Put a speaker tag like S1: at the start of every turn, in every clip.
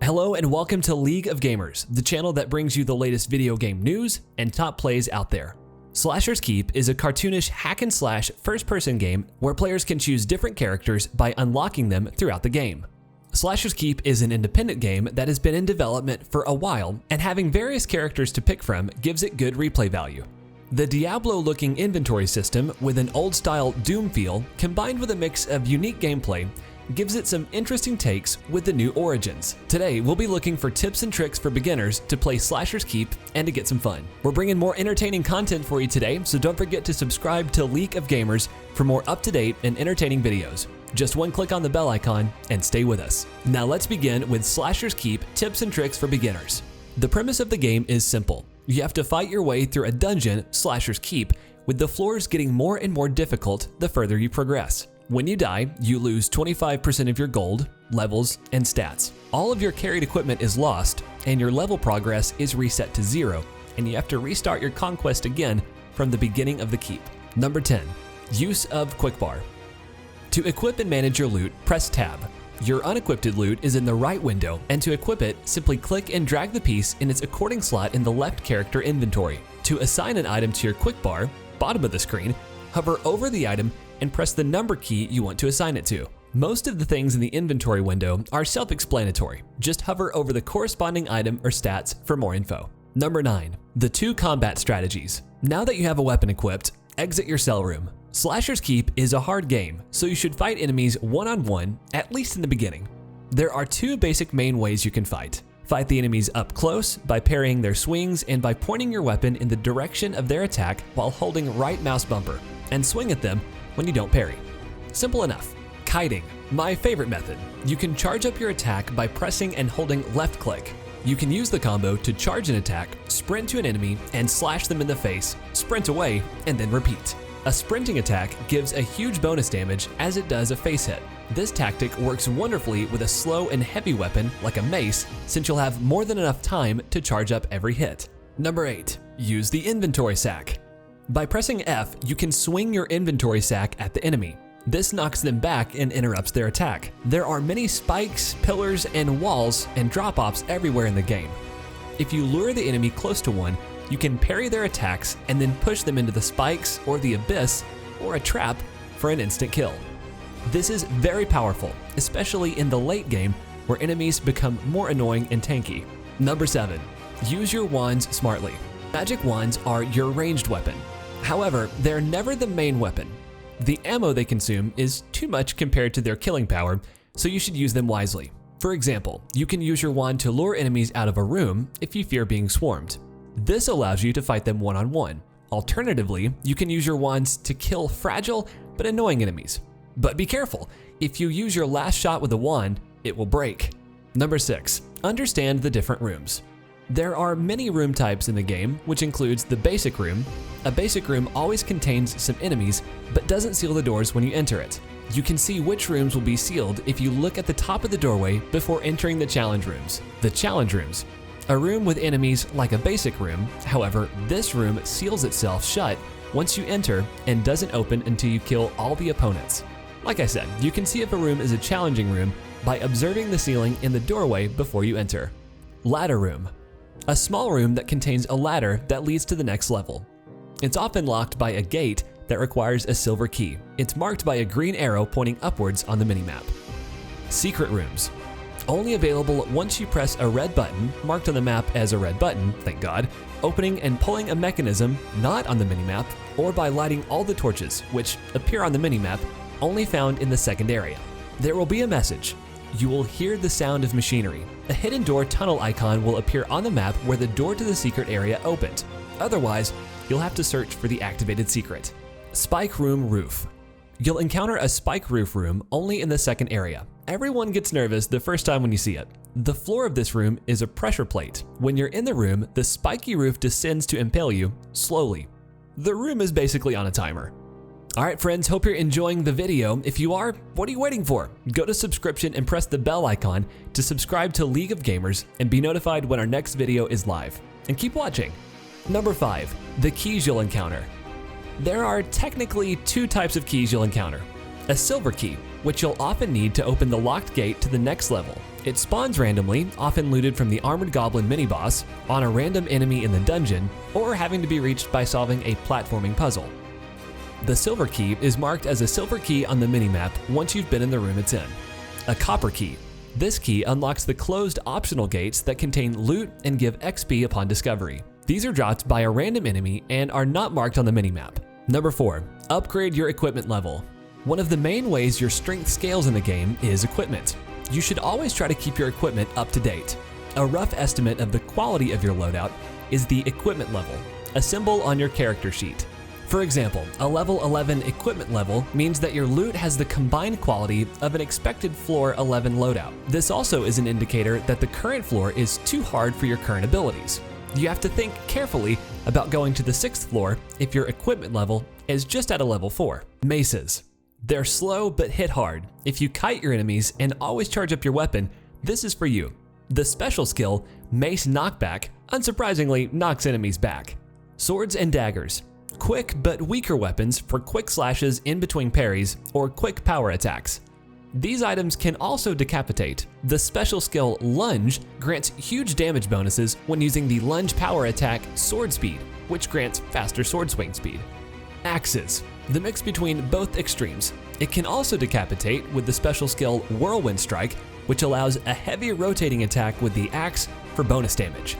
S1: Hello and welcome to League of Gamers, the channel that brings you the latest video game news and top plays out there. Slaher's Keep is a cartoonish hack and slash first-person game where players can choose different characters by unlocking them throughout the game. Slaher's Keep is an independent game that has been in development for a while, and having various characters to pick from gives it good replay value. The Diablo-looking inventory system with an old-style Doom feel combined with a mix of unique gameplay gives it some interesting takes with the new origins. Today, we'll be looking for tips and tricks for beginners to play Slaher's Keep and to get some fun. We're bringing more entertaining content for you today, so don't forget to subscribe to League of Gamers for more up-to-date and entertaining videos. Just one click on the bell icon and stay with us. Now let's begin with Slaher's Keep tips and tricks for beginners. The premise of the game is simple. You have to fight your way through a dungeon, Slaher's Keep, with the floors getting more and more difficult the further you progress. When you die, you lose 25% of your gold, levels, and stats. All of your carried equipment is lost, and your level progress is reset to 0, and you have to restart your conquest again from the beginning of the keep. Number 10. Use of Quickbar. To equip and manage your loot, press Tab. Your unequipped loot is in the right window, and to equip it, simply click and drag the piece in its according slot in the left character inventory. To assign an item to your Quickbar, bottom of the screen, hover over the item and press the number key you want to assign it to. Most of the things in the inventory window are self-explanatory. Just hover over the corresponding item or stats for more info. Number 9. The 2 combat strategies. Now that you have a weapon equipped, exit your cell room. Slaher's Keep is a hard game, so you should fight enemies one-on-one, at least in the beginning. There are 2 basic main ways you can fight. Fight the enemies up close by parrying their swings and by pointing your weapon in the direction of their attack while holding right mouse bumper, and swing at them when you don't parry. Simple enough. Kiting, my favorite method. You can charge up your attack by pressing and holding left click. You can use the combo to charge an attack, sprint to an enemy, and slash them in the face, sprint away, and then repeat. A sprinting attack gives a huge bonus damage as it does a face hit. This tactic works wonderfully with a slow and heavy weapon like a mace, since you'll have more than enough time to charge up every hit. Number 8. Use the inventory sack. By pressing F, you can swing your inventory sack at the enemy. This knocks them back and interrupts their attack. There are many spikes, pillars, and walls and drop-offs everywhere in the game. If you lure the enemy close to one, you can parry their attacks and then push them into the spikes or the abyss or a trap for an instant kill. This is very powerful, especially in the late game where enemies become more annoying and tanky. Number 7. Use your wands smartly. Magic wands are your ranged weapon. However, they're never the main weapon. The ammo they consume is too much compared to their killing power, so you should use them wisely. For example, you can use your wand to lure enemies out of a room if you fear being swarmed. This allows you to fight them one-on-one. Alternatively, you can use your wands to kill fragile but annoying enemies. But be careful, if you use your last shot with a wand, it will break. Number 6. Understand the different rooms. There are many room types in the game, which includes the basic room. A basic room always contains some enemies, but doesn't seal the doors when you enter it. You can see which rooms will be sealed if you look at the top of the doorway before entering the challenge rooms. The challenge rooms. A room with enemies like a basic room, however, this room seals itself shut once you enter and doesn't open until you kill all the opponents. Like I said, you can see if a room is a challenging room by observing the ceiling in the doorway before you enter. Ladder room. A small room that contains a ladder that leads to the next level. It's often locked by a gate that requires a silver key. It's marked by a green arrow pointing upwards on the minimap. Secret rooms. Only available once you press a red button, marked on the map as a red button, thank God, opening and pulling a mechanism not on the minimap, or by lighting all the torches, which appear on the minimap, only found in the second area. There will be a message. You will hear the sound of machinery. A hidden door tunnel icon will appear on the map where the door to the secret area opened. Otherwise, you'll have to search for the activated secret. Spike room roof. You'll encounter a spike roof room only in the second area. Everyone gets nervous the first time when you see it. The floor of this room is a pressure plate. When you're in the room, the spiky roof descends to impale you slowly. The room is basically on a timer. Alright friends, hope you're enjoying the video. If you are, what are you waiting for? Go to subscription and press the bell icon to subscribe to League of Gamers and be notified when our next video is live. And keep watching. Number 5. The keys you'll encounter. There are technically 2 types of keys you'll encounter. A silver key, which you'll often need to open the locked gate to the next level, It spawns randomly, often looted from the Armored Goblin mini-boss, on a random enemy in the dungeon, or having to be reached by solving a platforming puzzle. The silver key is marked as a silver key on the minimap once you've been in the room it's in. A copper key. This key unlocks the closed optional gates that contain loot and give XP upon discovery. These are dropped by a random enemy and are not marked on the minimap. Number 4. Upgrade your equipment level. One of the main ways your strength scales in the game is equipment. You should always try to keep your equipment up to date. A rough estimate of the quality of your loadout is the equipment level, a symbol on your character sheet. For example, a level 11 equipment level means that your loot has the combined quality of an expected floor 11 loadout. This also is an indicator that the current floor is too hard for your current abilities. You have to think carefully about going to the 6th floor if your equipment level is just at a level 4. Maces. They're slow but hit hard. If you kite your enemies and always charge up your weapon, this is for you. The special skill, Mace Knockback, unsurprisingly knocks enemies back. Swords and daggers. Quick but weaker weapons for quick slashes in between parries or quick power attacks. These items can also decapitate. The special skill Lunge grants huge damage bonuses when using the lunge power attack Sword Speed, which grants faster sword swing speed. Axes. The mix between both extremes. It can also decapitate with the special skill Whirlwind Strike, which allows a heavy rotating attack with the axe for bonus damage.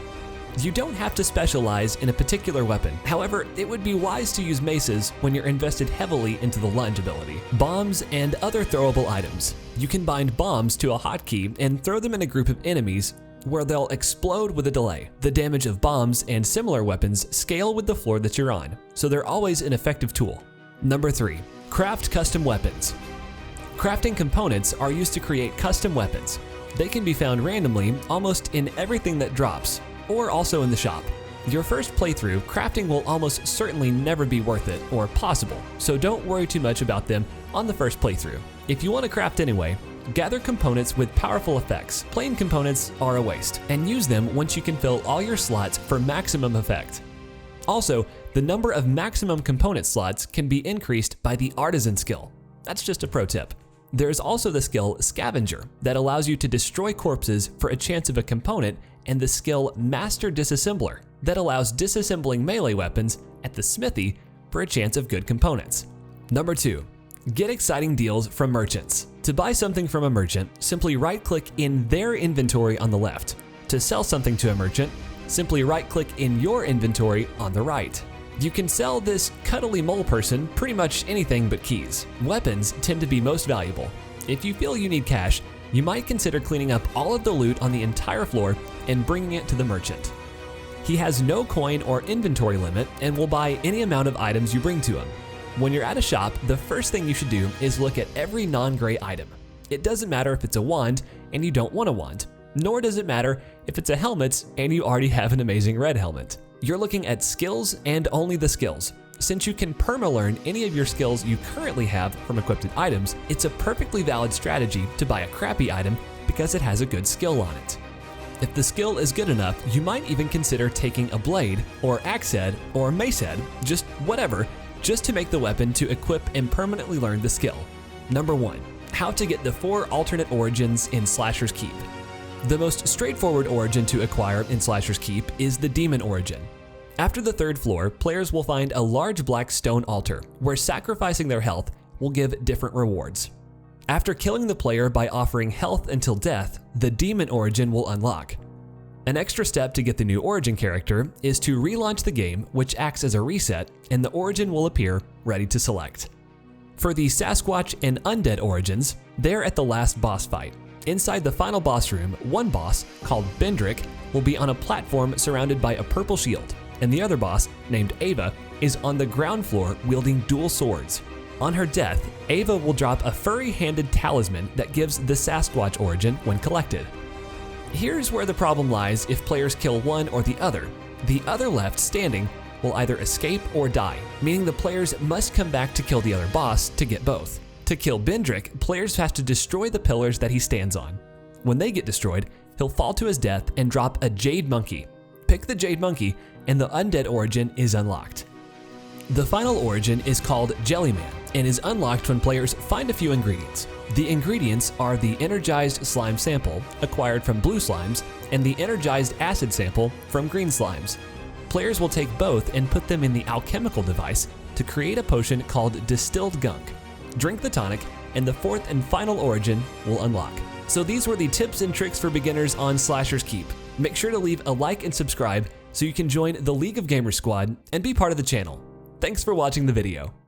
S1: You don't have to specialize in a particular weapon. However, it would be wise to use maces when you're invested heavily into the lunge ability. Bombs and other throwable items. You can bind bombs to a hotkey and throw them in a group of enemies where they'll explode with a delay. The damage of bombs and similar weapons scale with the floor that you're on, so they're always an effective tool. Number 3. Craft custom weapons. Crafting components are used to create custom weapons. They can be found randomly almost in everything that drops, or also in the shop. Your first playthrough, crafting will almost certainly never be worth it or possible, so don't worry too much about them on the first playthrough. If you want to craft anyway, gather components with powerful effects. Plain components are a waste, and use them once you can fill all your slots for maximum effect. Also, the number of maximum component slots can be increased by the artisan skill. That's just a pro tip. There's also the skill Scavenger that allows you to destroy corpses for a chance of a component, and the skill Master Disassembler that allows disassembling melee weapons at the smithy for a chance of good components. Number 2. Get exciting deals from merchants. To buy something from a merchant, simply right-click in their inventory on the left. To sell something to a merchant, simply right-click in your inventory on the right. You can sell this cuddly mole person pretty much anything but keys. Weapons tend to be most valuable. If you feel you need cash, you might consider cleaning up all of the loot on the entire floor and bringing it to the merchant. He has no coin or inventory limit and will buy any amount of items you bring to him. When you're at a shop, the first thing you should do is look at every non-gray item. It doesn't matter if it's a wand and you don't want a wand, nor does it matter if it's a helmet and you already have an amazing red helmet. You're looking at skills and only the skills. Since you can perma-learn any of your skills you currently have from equipped items, it's a perfectly valid strategy to buy a crappy item because it has a good skill on it. If the skill is good enough, you might even consider taking a blade, or axe head, or mace head, just whatever, just to make the weapon to equip and permanently learn the skill. Number 1. How to get the 4 alternate origins in Slaher's Keep. The most straightforward origin to acquire in Slaher's Keep is the Demon origin. After the 3rd floor, players will find a large black stone altar, where sacrificing their health will give different rewards. After killing the player by offering health until death, the Demon origin will unlock. An extra step to get the new origin character is to relaunch the game, which acts as a reset, and the origin will appear ready to select. For the Sasquatch and Undead origins, they're at the last boss fight. Inside the final boss room, one boss, called Bendrick, will be on a platform surrounded by a purple shield, and the other boss, named Ava, is on the ground floor wielding dual swords. On her death, Ava will drop a furry-handed talisman that gives the Sasquatch origin when collected. Here's where the problem lies if players kill one or the other. The other left standing will either escape or die, meaning the players must come back to kill the other boss to get both. To kill Bendrick, players have to destroy the pillars that he stands on. When they get destroyed, he'll fall to his death and drop a Jade Monkey. Pick the Jade Monkey, and the Undead origin is unlocked. The final origin is called Jellyman and is unlocked when players find a few ingredients. The ingredients are the energized slime sample, acquired from blue slimes, and the energized acid sample from green slimes. Players will take both and put them in the alchemical device to create a potion called Distilled Gunk. Drink the tonic, and the fourth and final origin will unlock. So these were the tips and tricks for beginners on Slaher's Keep. Make sure to leave a like and subscribe so you can join the League of Gamers squad and be part of the channel. Thanks for watching the video.